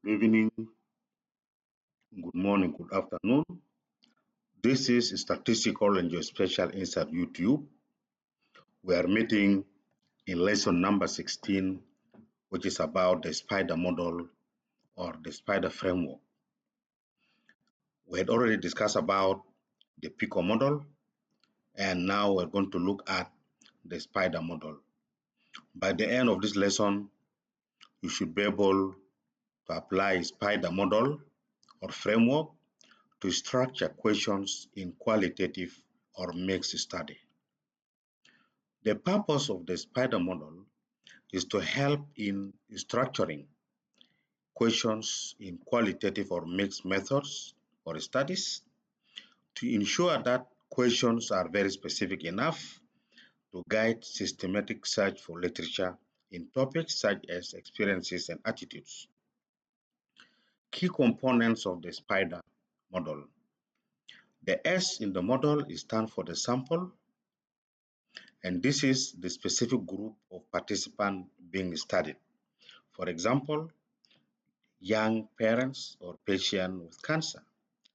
Good evening, good morning, good afternoon. This is Statistical and Geospatial Inside YouTube. We are meeting in lesson number 16, which is about the SPDER model or the SPDER framework. We had already discussed about the PICO model, and now we're going to look at the SPDER model. By the end of this lesson, you should be able to apply SPDER model or framework to structure questions in qualitative or mixed study. The purpose of the SPDER model is to help in structuring questions in qualitative or mixed methods or studies to ensure that questions are very specific enough to guide systematic search for literature in topics such as experiences and attitudes. Key components of the SPDER model. The S in the model stands for the sample, and this is the specific group of participants being studied. For example, young parents or patients with cancer,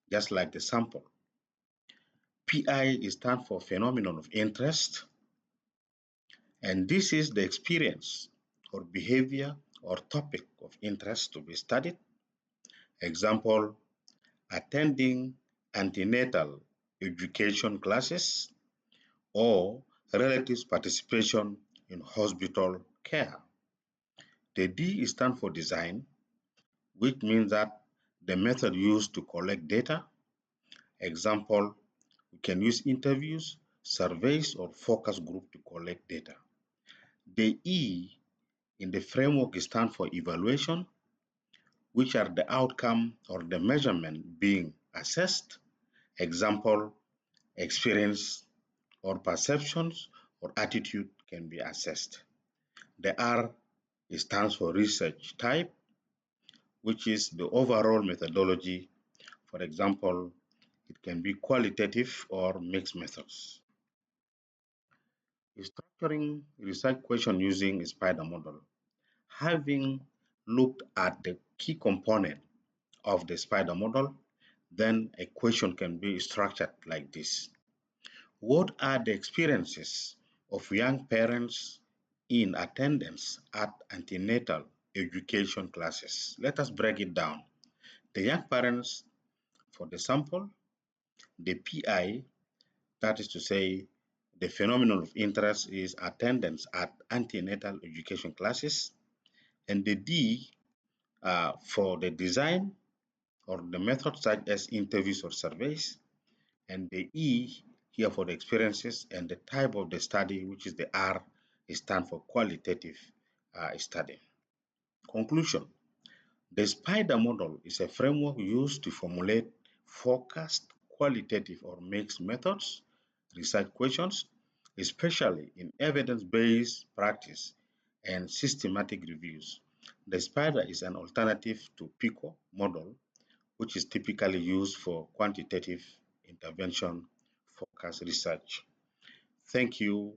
just like the sample. PI stands for phenomenon of interest, and this is the experience or behavior or topic of interest to be studied. Example, attending antenatal education classes or relatives' participation in hospital care. The D stands for design, which means that the method used to collect data. Example, we can use interviews, surveys, or focus group to collect data. The E in the framework stands for evaluation, which are the outcome or the measurement being assessed. Example, experience or perceptions or attitude can be assessed. The R stands for research type, which is the overall methodology. For example, it can be qualitative or mixed methods. Structuring research question using a SPDER model. Having looked at the key component of the SPDER model, then a question can be structured like this. What are the experiences of young parents in attendance at antenatal education classes? Let us break it down. The young parents for the sample, the PI, that is to say, the phenomenon of interest is attendance at antenatal education classes, and the D for the design or the method such as interviews or surveys, and the E here for the experiences, and the type of the study, which is the R, stands for qualitative study. Conclusion. The SPDER model is a framework used to formulate focused, qualitative, or mixed methods, research questions, especially in evidence-based practice and systematic reviews. The SPDER is an alternative to PICO model, which is typically used for quantitative intervention focused research. Thank you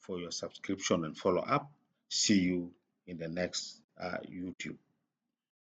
for your subscription and follow up. See you in the next YouTube.